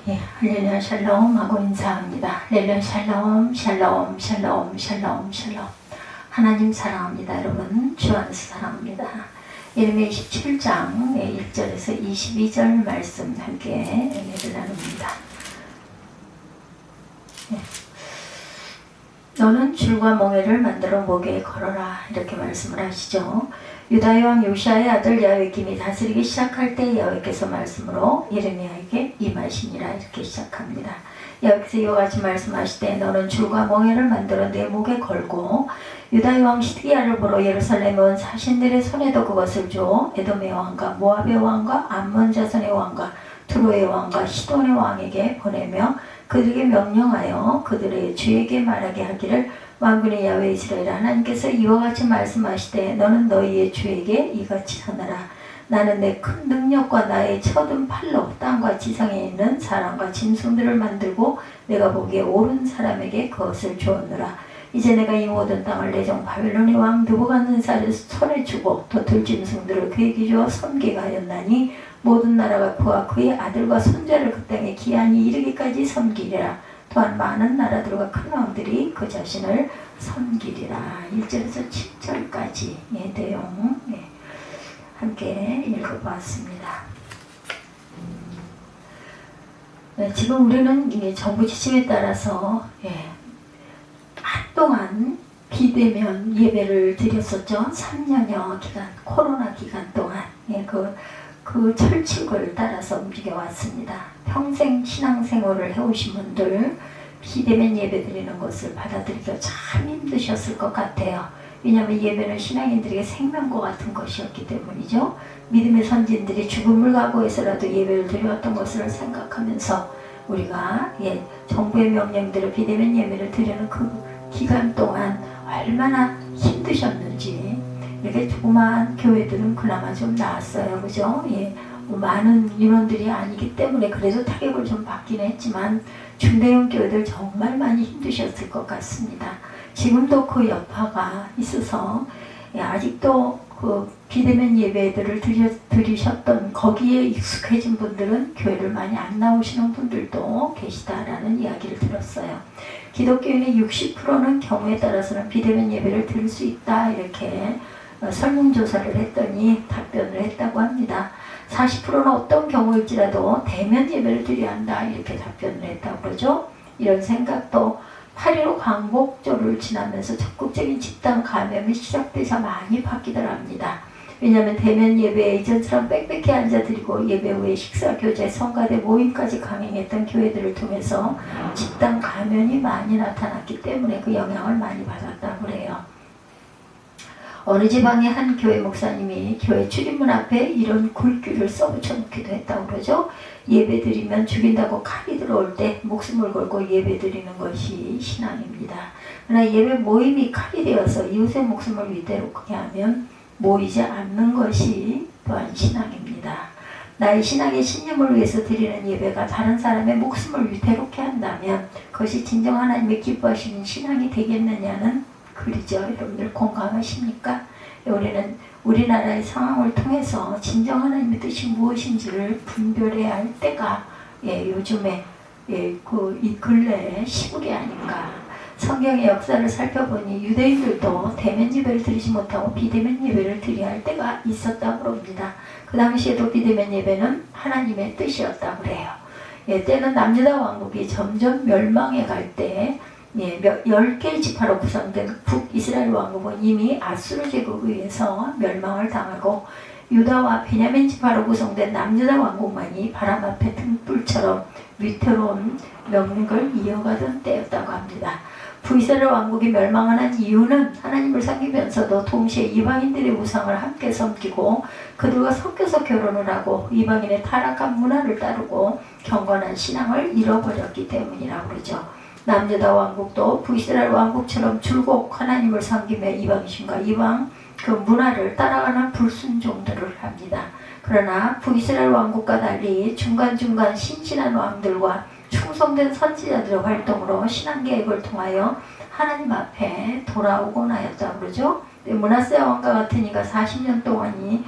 예, 할렐루야 샬롬 하고 인사합니다. 할렐루야 샬롬 샬롬 샬롬 샬롬 샬롬. 하나님 사랑합니다. 여러분 주 안에서 사랑합니다. 예레미야 27장 1절에서 22절 말씀 함께 은혜를 나눕니다. 예. 너는 줄과 멍에를 만들어 목에 걸어라, 이렇게 말씀을 하시죠. 유다의 왕 요시아의 아들 여호야김이 다스리기 시작할 때 여호와께서 말씀으로 예레미야에게 임하시니라, 이렇게 시작합니다. 여호와께서 이와 같이 말씀하시되 너는 줄과 멍에를 만들어 내 목에 걸고 유다의 왕 시드기야를 보러 예루살렘에 온 사신들의 손에도 그것을 줘 에돔의 왕과 모압의 왕과 암몬 자손의 왕과 두로의 왕과 시돈의 왕에게 보내며 그들에게 명령하여 그들의 주에게 말하게 하기를, 만군의 야훼 이스라엘 하나님께서 이와 같이 말씀하시되 너는 너희의 주에게 이같이 하노라. 나는 내 큰 능력과 나의 쳐든 팔로 땅과 지상에 있는 사람과 짐승들을 만들고 내가 보기에 옳은 사람에게 그것을 주었노라. 이제 내가 이 모든 땅을 내 종 바벨론의 왕 느부갓네살의 손에 주고 또 들짐승들을 그에게 주어 섬기게 하였나니 모든 나라가 그와 그의 아들과 손자를 그 땅에 기한이 이르기까지 섬기리라. 또한 많은 나라들과 큰 왕들이 그 자신을 섬기리라. 1절에서 7절까지의 내용 함께 읽어보았습니다. 지금 우리는 정부 지침에 따라서 한동안 비대면 예배를 드렸었죠. 3년여 기간, 코로나 기간 동안 그 철칙을 따라서 움직여 왔습니다. 평생 신앙생활을 해오신 분들 비대면 예배 드리는 것을 받아들이기가 참 힘드셨을 것 같아요. 왜냐하면 예배는 신앙인들에게 생명과 같은 것이었기 때문이죠. 믿음의 선진들이 죽음을 각오해서라도 예배를 드려왔던 것을 생각하면서 우리가 정부의 명령대로 비대면 예배를 드리는 그 기간 동안 얼마나 힘드셨는지. 이렇게 조그마한 교회들은 그나마 좀 나았어요, 그죠? 많은 인원들이 아니기 때문에 그래도 타격을 좀 받긴 했지만 중대형 교회들 정말 많이 힘드셨을 것 같습니다. 지금도 그 여파가 있어서 아직도 그 비대면 예배들을 드리셨던 거기에 익숙해진 분들은 교회를 많이 안 나오시는 분들도 계시다라는 이야기를 들었어요. 기독교인의 60%는 경우에 따라서는 비대면 예배를 드릴 수 있다, 이렇게 설문조사를 했더니 답변을 했다고 합니다. 40%는 어떤 경우일지라도 대면 예배를 드려야 한다, 이렇게 답변을 했다고 그러죠. 이런 생각도 8.15 광복절을 지나면서 적극적인 집단 감염이 시작돼서 많이 바뀌더라 합니다. 왜냐하면 대면 예배에 이전처럼 빽빽히 앉아드리고 예배 후에 식사, 교제, 성가대, 모임까지 강행했던 교회들을 통해서 집단 감염이 많이 나타났기 때문에 그 영향을 많이 받았다고 그래요. 어느 지방의 한 교회 목사님이 교회 출입문 앞에 이런 굴귀를 써붙여 놓기도 했다고 그러죠. 예배 드리면 죽인다고 칼이 들어올 때 목숨을 걸고 예배 드리는 것이 신앙입니다. 그러나 예배 모임이 칼이 되어서 이웃의 목숨을 위태롭게 하면 모이지 않는 것이 또한 신앙입니다. 나의 신앙의 신념을 위해서 드리는 예배가 다른 사람의 목숨을 위태롭게 한다면 그것이 진정 하나님의 기뻐하시는 신앙이 되겠느냐는 그리죠. 여러분들 공감하십니까? 우리는 우리나라의 상황을 통해서 진정 하나님의 뜻이 무엇인지를 분별해야 할 때가 요즘에 이 근래의 시국이 아닌가. 성경의 역사를 살펴보니 유대인들도 대면 예배를 드리지 못하고 비대면 예배를 드려야 할 때가 있었다고 합니다. 그 당시에도 비대면 예배는 하나님의 뜻이었다고 그래요. 때는 남유다 왕국이 점점 멸망해 갈 때 10개의 지파로 구성된 북이스라엘 왕국은 이미 아수르 제국에 의해서 멸망을 당하고 유다와 베냐민 지파로 구성된 남유다 왕국만이 바람 앞에 등불처럼 위태로운 명맥을 이어가던 때였다고 합니다. 북이스라엘 왕국이 멸망한 이유는 하나님을 섬기면서도 동시에 이방인들의 우상을 함께 섬기고 그들과 섞여서 결혼을 하고 이방인의 타락한 문화를 따르고 경건한 신앙을 잃어버렸기 때문이라고 그러죠. 남유다 왕국도 북이스라엘 왕국처럼 줄곧 하나님을 섬기며 이방신과 이방 그 문화를 따라가는 불순종들을 합니다. 그러나 북이스라엘 왕국과 달리 중간중간 신실한 왕들과 충성된 선지자들의 활동으로 신앙개혁을 통하여 하나님 앞에 돌아오곤 하였다고 그러죠. 므낫세 왕과 같은 이가 40년 동안이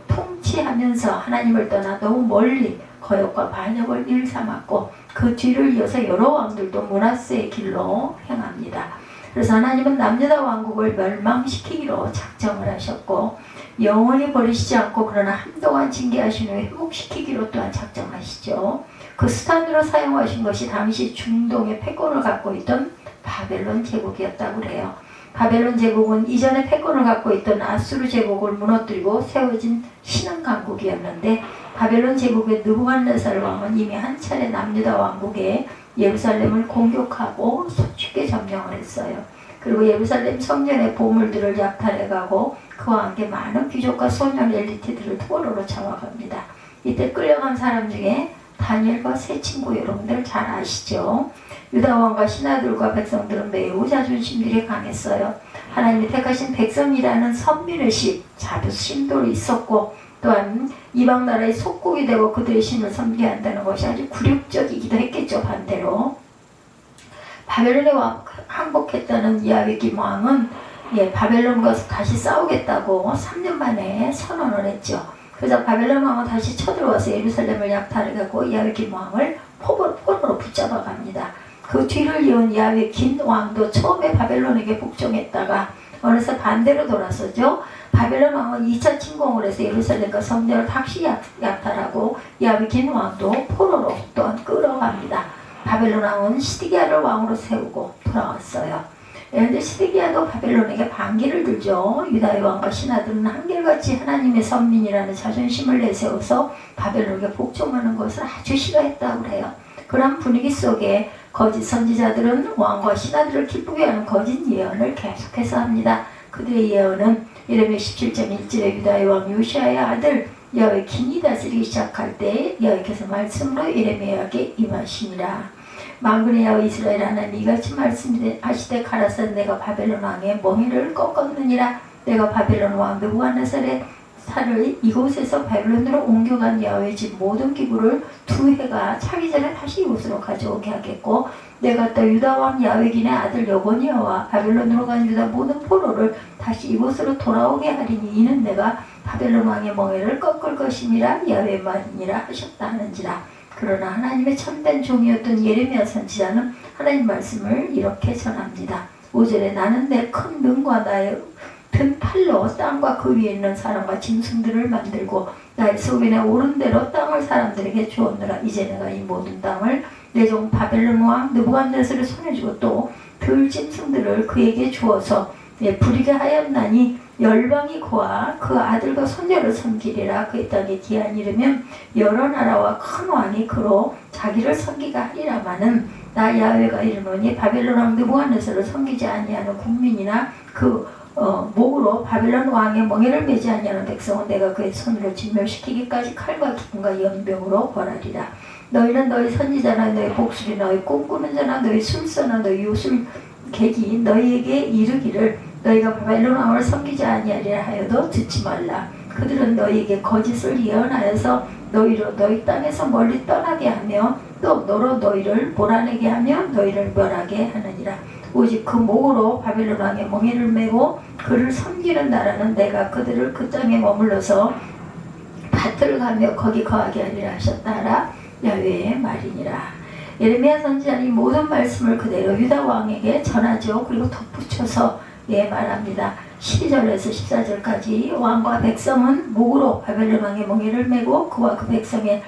통치하면서 하나님을 떠나 너무 멀리 거역과 반역을 일삼았고 그 뒤를 이어서 여러 왕들도 므낫세의 길로 행합니다. 그래서 하나님은 남유다 왕국을 멸망시키기로 작정을 하셨고 영원히 버리시지 않고 그러나 한동안 징계하신 후에 회복시키기로 또한 작정하시죠. 그 수단으로 사용하신 것이 당시 중동의 패권을 갖고 있던 바벨론 제국이었다고 그래요. 바벨론 제국은 이전에 패권을 갖고 있던 아수르 제국을 무너뜨리고 세워진 신흥 강국이었는데 바벨론 제국의 느부갓네살 왕은 이미 한 차례 남유다 왕국의 예루살렘을 공격하고 손쉽게 점령을 했어요. 그리고 예루살렘 성전의 보물들을 약탈해가고 그와 함께 많은 귀족과 소년 엘리트들을 포로로 잡아갑니다. 이때 끌려간 사람 중에 다니엘과 세 친구 여러분들 잘 아시죠? 유다 왕과 신하들과 백성들은 매우 자존심들이 강했어요. 하나님이 택하신 백성이라는 선민의식, 자부심도 있었고 또한 이방 나라의 속국이 되고 그들의 신을 섬겨야 한다는 것이 아주 굴욕적이기도 했겠죠. 반대로 바벨론에 항복했다는 야외김 왕은 바벨론과 다시 싸우겠다고 3년 만에 선언을 했죠. 그래서 바벨론 왕은 다시 쳐들어와서 예루살렘을 약탈해가고 야외김 왕을 포로로 붙잡아 갑니다. 그 뒤를 이은 야외긴 왕도 처음에 바벨론에게 복종했다가 어느새 반대로 돌아서죠. 바벨론 왕은 2차 침공을 해서 예루살렘과 성전을 다시 약탈하고 야외긴 왕도 포로로 또한 끌어갑니다. 바벨론 왕은 시드기야를 왕으로 세우고 돌아왔어요. 그런데 시드기야도 바벨론에게 반기를 들죠. 유다의 왕과 신하들은 한결같이 하나님의 선민이라는 자존심을 내세워서 바벨론에게 복종하는 것을 아주 싫어했다고 해요. 그런 분위기 속에 거짓 선지자들은 왕과 신하들을 기쁘게 하는 거짓 예언을 계속해서 합니다. 그들의 예언은 예레미야 17장 1절에 유다의 왕 요시아의 아들 여호야긴이 다스리기 시작할 때 여호와께서 말씀으로 예레미야에게 임하시니라. 만군의 여호와 이스라엘 하나님 이같이 말씀하시되 가라사대 내가 바벨론 왕의 멍에를 꺾었느니라. 내가 바벨론 왕 느부갓네살의 살을 이곳에서 바벨론으로 옮겨간 야훼의 집 모든 기구를 2해가 차기 전에 다시 이곳으로 가져오게 하겠고 내가 또 유다 왕 야훼긴의 아들 여고니아와 바벨론으로 간 유다 모든 포로를 다시 이곳으로 돌아오게 하리니 이는 내가 바벨론 왕의 멍에를 꺾을 것임이라 야훼의 말이니라 하셨다 하는지라. 그러나 하나님의 참된 종이었던 예레미야 선지자는 하나님 말씀을 이렇게 전합니다. 5절에 나는 내 큰 능과 나의 든 팔로 땅과 그 위에 있는 사람과 짐승들을 만들고 나의 소견에 오른 대로 땅을 사람들에게 주었노라. 이제 내가 이 모든 땅을 내 종 바벨론 왕 느부갓네살의 손에 주고 또 들 짐승들을 그에게 주어서 부리게 하였나니 열방이 그와 그 아들과 손녀를 섬기리라. 그의 땅에 기한이 이르면 여러 나라와 큰 왕이 그로 자기를 섬기게 하리라마는 나 야훼가 이르노니 바벨론 왕 느부갓네살을 섬기지 아니하는 국민이나 그 목으로 바벨론 왕의 멍에를 매지 아니하는 백성은 내가 그의 손으로 진멸시키기까지 칼과 기근과 연병으로 벌하리라. 너희는 너희 선지자나 너희 복술이 너희 꿈꾸는 자나 너희 술사나 너희 요술객이 너희에게 이르기를 너희가 바벨론 왕을 섬기지 아니하리라 하여도 듣지 말라. 그들은 너희에게 거짓을 예언하여서 너희로 너희 땅에서 멀리 떠나게 하며 또 너로 너희를 몰아내게 하며 너희를 멸하게 하느니라. 오직 그 목으로 바벨론 왕의 멍에를 메고 그를 섬기는 나라는 내가 그들을 그 땅에 머물러서 밭을 가며 거기 거하게 하리라 하셨다라. 야훼의 말이니라. 예레미야 선지자는 모든 말씀을 그대로 유다 왕에게 전하죠. 그리고 덧붙여서 말합니다. 12절에서 14절까지 왕과 백성은 목으로 바벨론 왕의 멍에를 메고 그와 그 백성을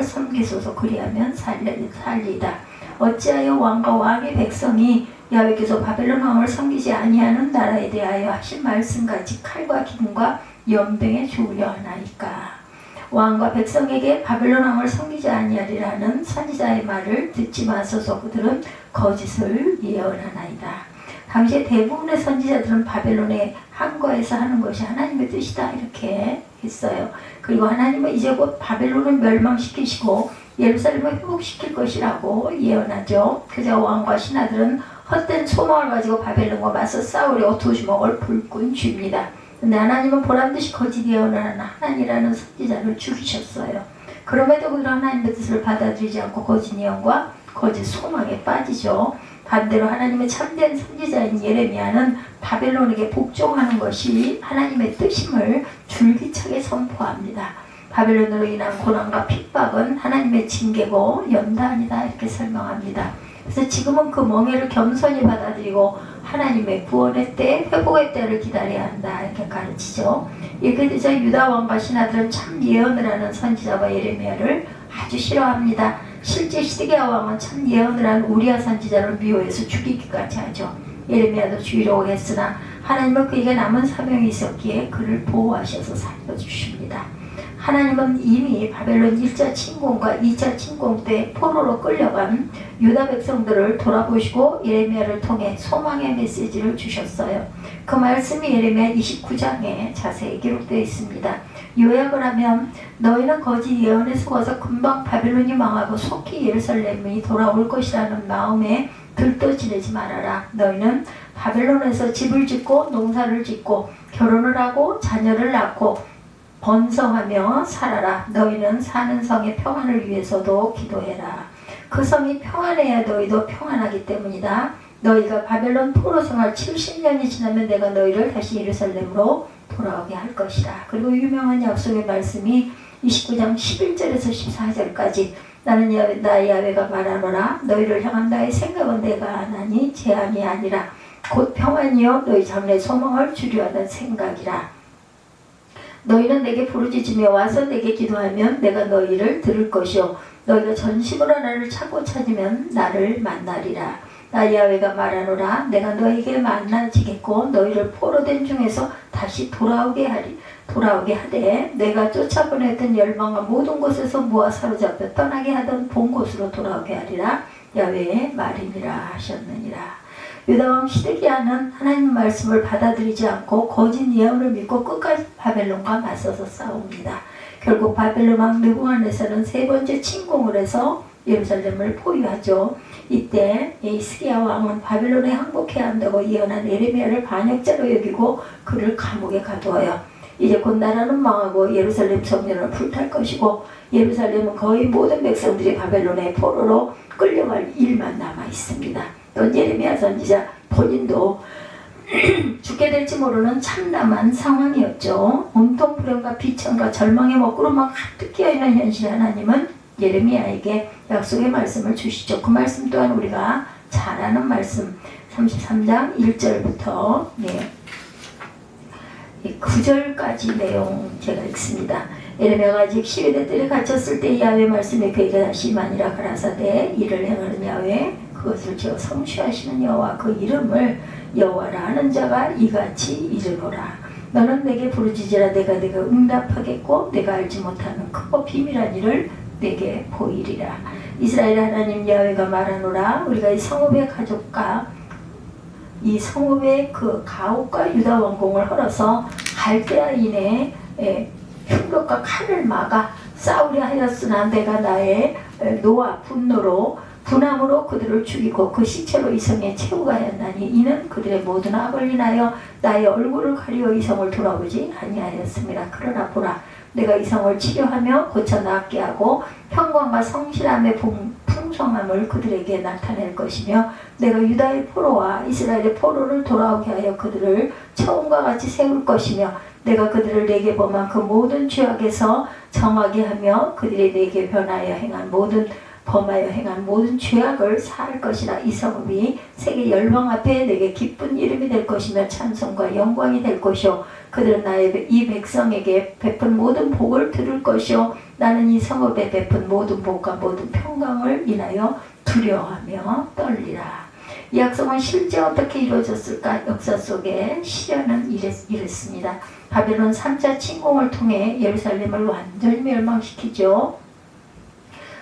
섬기소서 그리하면 살리다. 어찌하여 왕과 왕의 백성이 야훼께서 바벨론 왕을 섬기지 아니하는 나라에 대하여 하신 말씀같이 칼과 기근과 연병에 죽으려 하나이까. 왕과 백성에게 바벨론 왕을 섬기지 아니하리라는 선지자의 말을 듣지 마소서. 그들은 거짓을 예언하나이다. 당시에 대부분의 선지자들은 바벨론의 항거에서 하는 것이 하나님의 뜻이다 이렇게 했어요. 그리고 하나님은 이제 곧 바벨론을 멸망시키시고 예루살렘을 회복시킬 것이라고 예언하죠. 그저 왕과 신하들은 헛된 소망을 가지고 바벨론과 맞서 싸우려 두 주먹을 불끈 쥡니다. 근데 하나님은 보란듯이 거짓 예언을 하는 하나님이라는 선지자를 죽이셨어요. 그럼에도 그들은 하나님의 뜻을 받아들이지 않고 거짓 예언과 거짓 소망에 빠지죠. 반대로 하나님의 참된 선지자인 예레미야는 바벨론에게 복종하는 것이 하나님의 뜻임을 줄기차게 선포합니다. 바벨론으로 인한 고난과 핍박은 하나님의 징계고 연단이다 이렇게 설명합니다. 그래서 지금은 그 멍에를 겸손히 받아들이고 하나님의 구원의 때, 회복의 때를 기다려야 한다 이렇게 가르치죠. 이렇게 되자 유다 왕과 신하들은 참 예언을 하는 선지자와 예레미야를 아주 싫어합니다. 실제 시드기야 왕은 참 예언을 한 우리야 선지자를 미워해서 죽이기까지 하죠. 예레미야도 죽이려고 했으나 하나님은 그에게 남은 사명이 있었기에 그를 보호하셔서 살려주십니다. 하나님은 이미 바벨론 1차 침공과 2차 침공 때 포로로 끌려간 유다 백성들을 돌아보시고 예레미야를 통해 소망의 메시지를 주셨어요. 그 말씀이 예레미야 29장에 자세히 기록되어 있습니다. 요약을 하면 너희는 거짓 예언에 속아서 금방 바벨론이 망하고 속히 예루살렘이 돌아올 것이라는 마음에 들떠 지내지 말아라. 너희는 바벨론에서 집을 짓고 농사를 짓고 결혼을 하고 자녀를 낳고 번성하며 살아라. 너희는 사는 성의 평안을 위해서도 기도해라. 그 성이 평안해야 너희도 평안하기 때문이다. 너희가 바벨론 포로 생활 70년이 지나면 내가 너희를 다시 예루살렘으로 돌아오게 할 것이다. 그리고 유명한 약속의 말씀이 29장 11절에서 14절까지 나는 나의 야훼가 말하노라. 너희를 향한 나의 생각은 내가 하나니 재앙이 아니라 곧 평안이요 너희 장래 소망을 주려 하는 생각이라. 너희는 내게 부르짖으며 와서 내게 기도하면 내가 너희를 들을 것이요 너희가 전심으로 나를 찾고 찾으면 나를 만나리라. 나 야훼가 말하노라. 내가 너희에게 만나지겠고 너희를 포로된 중에서 다시 돌아오게 하되 내가 쫓아보냈던 열방과 모든 곳에서 모아 사로잡혀 떠나게 하던 본 곳으로 돌아오게 하리라. 야훼의 말이니라 하셨느니라. 유다왕 시드기야는 하나님 말씀을 받아들이지 않고 거짓 예언을 믿고 끝까지 바벨론과 맞서서 싸웁니다. 결국 바벨론 왕 느부갓네살은 세 번째 침공을 해서 예루살렘을 포위하죠. 이때 스기야 왕은 바벨론에 항복해야 한다고 예언한 예레미야를 반역자로 여기고 그를 감옥에 가두어요. 이제 곧 나라는 망하고 예루살렘 성전을 불탈 것이고 예루살렘은 거의 모든 백성들이 바벨론의 포로로 끌려갈 일만 남아 있습니다. 또 예레미야 선지자 본인도 죽게 될지 모르는 참담한 상황이었죠. 온통 불행과 비천과 절망의 먹구름만 가득 끼어있는 현실 하나님은 예레미야에게 약속의 말씀을 주시죠. 그 말씀 또한 우리가 잘 아는 말씀 33장 1절부터 9절까지 내용 제가 읽습니다. 예레미야가 아직 12대 뜰에 갇혔을 때 야훼 말씀이 그에게 다시 임하니라. 가라사대 이를 행하는 야훼 그것을 지어 성취하시는 여호와 그 이름을 여호와라 하는 자가 이같이 이르노라. 너는 내게 부르짖으라. 내가 응답하겠고 내가 알지 못하는 크고 비밀한 일을 내게 보이리라. 이스라엘 하나님 야훼가 말하노라. 우리가 이 성읍의 가족과 이 성읍의 그 가옥과 유다 원공을 헐어서 갈대아인의 흉벽과 칼을 막아 싸우려 하였으나 내가 나의 노와 분함으로 그들을 죽이고 그 시체로 이 성에 채우고 하였나니 이는 그들의 모든 악을 인하여 나의 얼굴을 가리어 이 성을 돌아보지 아니하였습니다. 그러나 보라 내가 이 성을 치료하며 고쳐 낫게 하고 평강과 성실함의 풍성함을 그들에게 나타낼 것이며 내가 유다의 포로와 이스라엘의 포로를 돌아오게 하여 그들을 처음과 같이 세울 것이며 내가 그들을 내게 범한 그 모든 죄악에서 정하게 하며 그들이 내게 범하여 행한 모든 죄악을 사할 것이라. 이 성읍이 세계 열방 앞에 내게 기쁜 이름이 될 것이며 찬송과 영광이 될 것이요 그들은 나의 이 백성에게 베푼 모든 복을 들을 것이요 나는 이 성읍에 베푼 모든 복과 모든 평강을 인하여 두려워하며 떨리라. 이 약속은 실제 어떻게 이루어졌을까? 역사 속에 시련은 이랬습니다. 바벨론 3차 침공을 통해 예루살렘을 완전히 멸망시키죠.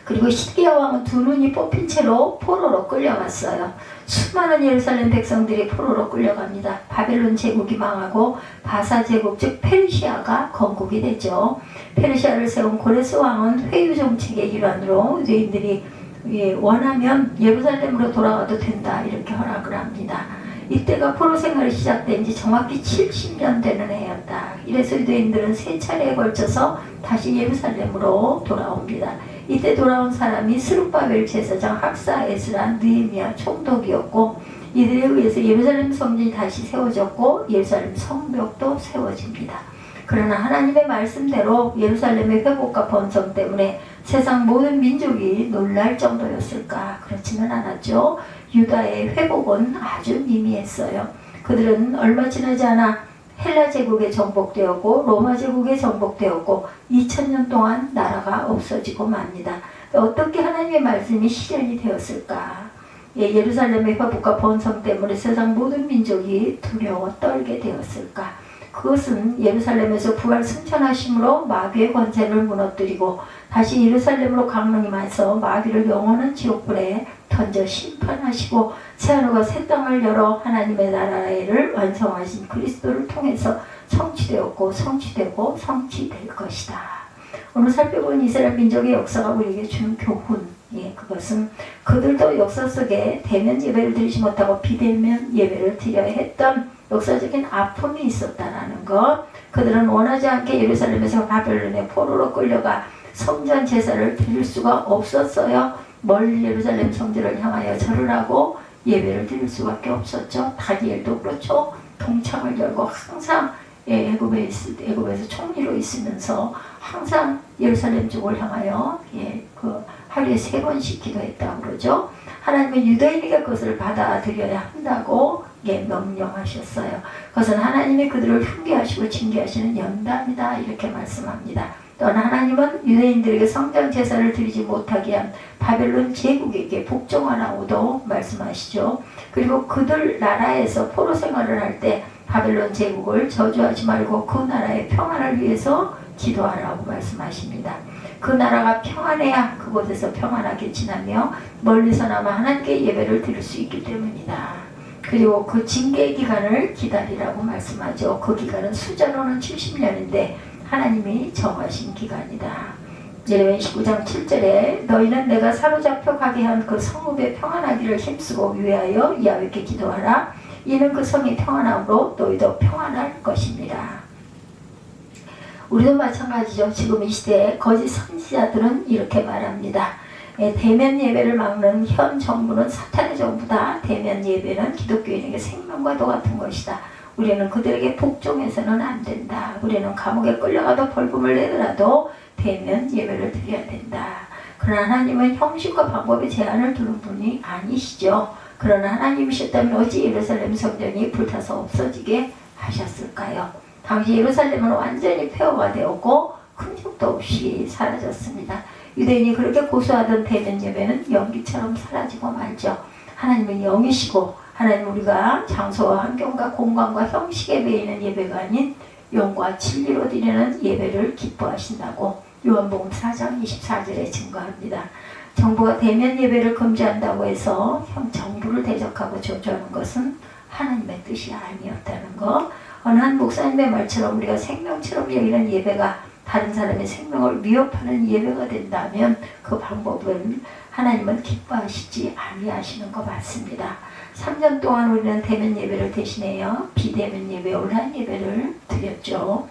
그리고 시드기야 왕은 두 눈이 뽑힌 채로 포로로 끌려갔어요. 수많은 예루살렘 백성들이 포로로 끌려갑니다. 바벨론 제국이 망하고 바사 제국 즉 페르시아가 건국이 되죠. 페르시아를 세운 고레스 왕은 회유 정책의 일환으로 유대인들이 원하면 예루살렘으로 돌아가도 된다 이렇게 허락을 합니다. 이때가 포로 생활이 시작된 지 정확히 70년 되는 해였다. 이래서 유대인들은 세 차례에 걸쳐서 다시 예루살렘으로 돌아옵니다. 이때 돌아온 사람이 스룹바벨 제사장, 학사, 에스라, 느헤미야 총독이었고 이들에 의해서 예루살렘 성전이 다시 세워졌고 예루살렘 성벽도 세워집니다. 그러나 하나님의 말씀대로 예루살렘의 회복과 번성 때문에 세상 모든 민족이 놀랄 정도였을까? 그렇지는 않았죠. 유다의 회복은 아주 미미했어요. 그들은 얼마 지나지 않아 헬라 제국에 정복되었고 로마 제국에 정복되었고 2000년 동안 나라가 없어지고 맙니다. 어떻게 하나님의 말씀이 실현이 되었을까? 예루살렘의 회복과 번성 때문에 세상 모든 민족이 두려워 떨게 되었을까? 그것은 예루살렘에서 부활 승천하심으로 마귀의 권세를 무너뜨리고 다시 예루살렘으로 강림하여서 마귀를 영원한 지옥불에 던져 심판하시고 새하늘과 새 땅을 열어 하나님의 나라를 완성하신 그리스도를 통해서 성취되었고 성취되고 성취될 것이다. 오늘 살펴본 이스라엘 민족의 역사가 우리에게 주는 교훈, 그것은 그들도 역사 속에 대면 예배를 드리지 못하고 비대면 예배를 드려야 했던 역사적인 아픔이 있었다라는 것. 그들은 원하지 않게 예루살렘에서 바벨론의 포로로 끌려가 성전 제사를 드릴 수가 없었어요. 멀리 예루살렘 성전을 향하여 절을 하고 예배를 드릴 수밖에 없었죠. 다니엘도 그렇죠. 동창을 열고 항상 애굽에서 총리로 있으면서 항상 예루살렘 쪽을 향하여 하루에 3번씩 기도했다고 그러죠. 하나님은 유대인에게 그것을 받아들여야 한다고 명령하셨어요. 그것은 하나님이 그들을 훈계하시고 징계하시는 연단이다 이렇게 말씀합니다. 또한 하나님은 유대인들에게 성전 제사를 드리지 못하게 한 바벨론 제국에게 복종하라고도 말씀하시죠. 그리고 그들 나라에서 포로 생활을 할 때 바벨론 제국을 저주하지 말고 그 나라의 평안을 위해서 기도하라고 말씀하십니다. 그 나라가 평안해야 그곳에서 평안하게 지나며 멀리서나마 하나님께 예배를 드릴 수 있기 때문이다. 그리고 그 징계의 기간을 기다리라고 말씀하죠. 그 기간은 숫자로는 70년인데 하나님이 정하신 기간이다. 예레미야 19장 7절에 너희는 내가 사로잡혀 가게 한 그 성읍에 평안하기를 힘쓰고 위하여 야훼께 기도하라. 이는 그 성이 평안함으로 너희도 평안할 것입니다. 우리도 마찬가지죠. 지금 이 시대에 거짓 선지자들은 이렇게 말합니다. 대면 예배를 막는 현 정부는 사탄의 정부다. 대면 예배는 기독교인에게 생명과도 같은 것이다. 우리는 그들에게 복종해서는 안 된다. 우리는 감옥에 끌려가도 벌금을 내더라도 대면 예배를 드려야 된다. 그러나 하나님은 형식과 방법에 제한을 두는 분이 아니시죠. 그러나 하나님이셨다면 어찌 예루살렘 성전이 불타서 없어지게 하셨을까요? 당시 예루살렘은 완전히 폐허가 되었고 흔적도 없이 사라졌습니다. 유대인이 그렇게 고수하던 대면 예배는 연기처럼 사라지고 말죠. 하나님은 영이시고 하나님 우리가 장소와 환경과 공간과 형식에 매이는 예배가 아닌 영과 진리로 드리는 예배를 기뻐하신다고 요한복음 4장 24절에 증거합니다. 정부가 대면 예배를 금지한다고 해서 정부를 대적하고 저주하는 것은 하나님의 뜻이 아니었다는 것. 어느 한 목사님의 말처럼 우리가 생명처럼 여기는 예배가 다른 사람의 생명을 위협하는 예배가 된다면 그 방법은 하나님은 기뻐하시지 아니하시는 것 같습니다. 3년 동안 우리는 대면 예배를 대신해요. 비대면 예배, 온라인 예배를 드렸죠.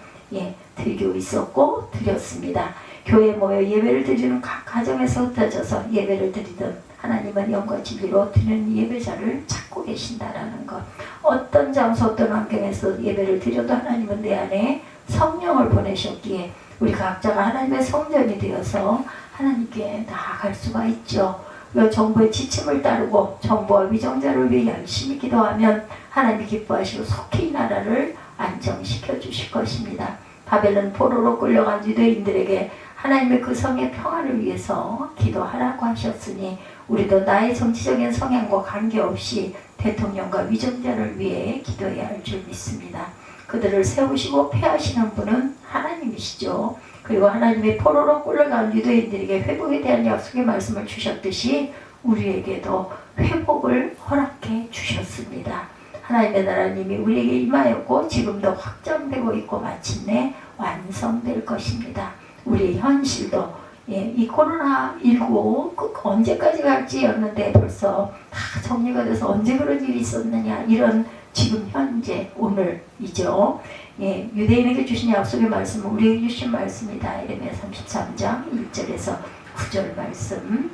드리고 있었고 드렸습니다. 교회에 모여 예배를 드리는 각 가정에서 흩어져서 예배를 드리던 하나님은 영과 진리로 드리는 예배자를 찾고 계신다라는 것. 어떤 장소 어떤 환경에서 예배를 드려도 하나님은 내 안에 성령을 보내셨기에 우리 각자가 하나님의 성전이 되어서 하나님께 나아갈 수가 있죠. 정부의 지침을 따르고 정부와 위정자를 위해 열심히 기도하면 하나님이 기뻐하시고 속히 이 나라를 안정시켜 주실 것입니다. 바벨론 포로로 끌려간 유대인들에게 하나님의 그 성의 평화를 위해서 기도하라고 하셨으니 우리도 나의 정치적인 성향과 관계없이 대통령과 위정자를 위해 기도해야 할 줄 믿습니다. 그들을 세우시고 폐하시는 분은 하나님이시죠. 그리고 하나님의 포로로 끌려간 유대인들에게 회복에 대한 약속의 말씀을 주셨듯이 우리에게도 회복을 허락해 주셨습니다. 하나님의 나라님이 우리에게 임하였고 지금도 확정되고 있고 마침내 완성될 것입니다. 우리의 현실도 이 코로나19 언제까지 갈지였는데 벌써 다 정리가 돼서 언제 그런 일이 있었느냐 이런 지금 현재 오늘이죠. 유대인에게 주신 약속의 말씀은 우리에게 주신 말씀이다. 예레미야 33장 1절에서 9절 말씀.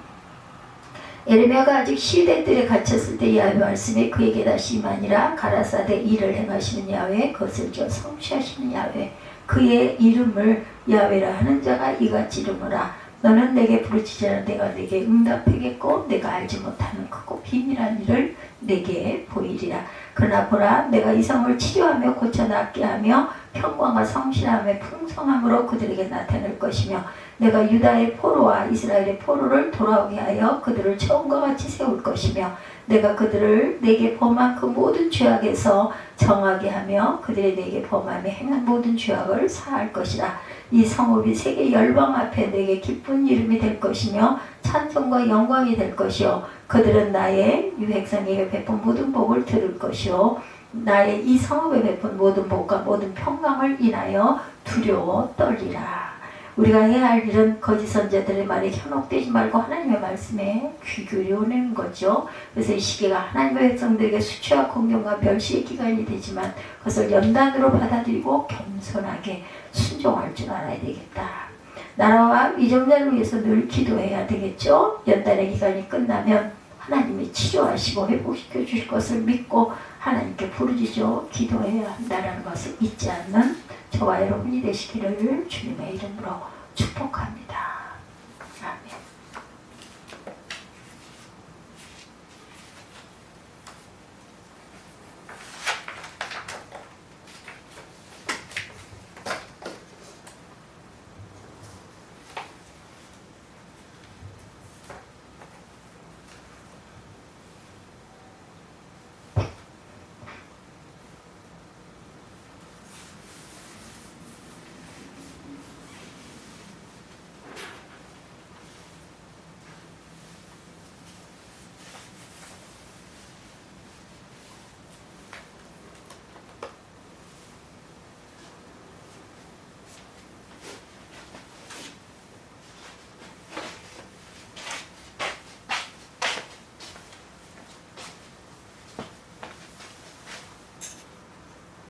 예레미야가 아직 시대들에 갇혔을 때 야훼 말씀이 그에게 다시 임하니라. 가라사대 일을 행하시는 야훼, 것을 저 성취하시는 야훼, 그의 이름을 야훼라 하는 자가 이같이 이름으라. 너는 내게 부르짖으라. 내가 내게 응답하겠고 내가 알지 못하는 크고 비밀한 일을 내게 보이리라. 그러나 보라, 내가 이 성을 치료하며 고쳐 낫게 하며 평강과 성실함의 풍성함으로 그들에게 나타낼 것이며 내가 유다의 포로와 이스라엘의 포로를 돌아오게 하여 그들을 처음과 같이 세울 것이며 내가 그들을 내게 범한 그 모든 죄악에서 정하게 하며 그들이 내게 범하며 행한 모든 죄악을 사할 것이라. 이 성읍이 세계 열방 앞에 내게 기쁜 이름이 될 것이며 찬송과 영광이 될 것이요 그들은 나의 유백성에게 베푼 모든 복을 들을 것이요 나의 이 성읍에 베푼 모든 복과 모든 평강을 인하여 두려워 떨리라. 우리가 해야 할 일은 거짓 선지자들의 말에 현혹되지 말고 하나님의 말씀에 귀 기울이는 거죠. 그래서 이 시기가 하나님의 백성들에게 수치와 공경과 멸시의 기간이 되지만 그것을 연단으로 받아들이고 겸손하게 순종할 줄 알아야 되겠다. 나라와 위정자를 위해서 늘 기도해야 되겠죠. 연단의 기간이 끝나면 하나님이 치료하시고 회복시켜 주실 것을 믿고 하나님께 부르짖어 기도해야 한다는 것을 잊지 않는 저와 여러분이 되시기를 주님의 이름으로 축복합니다.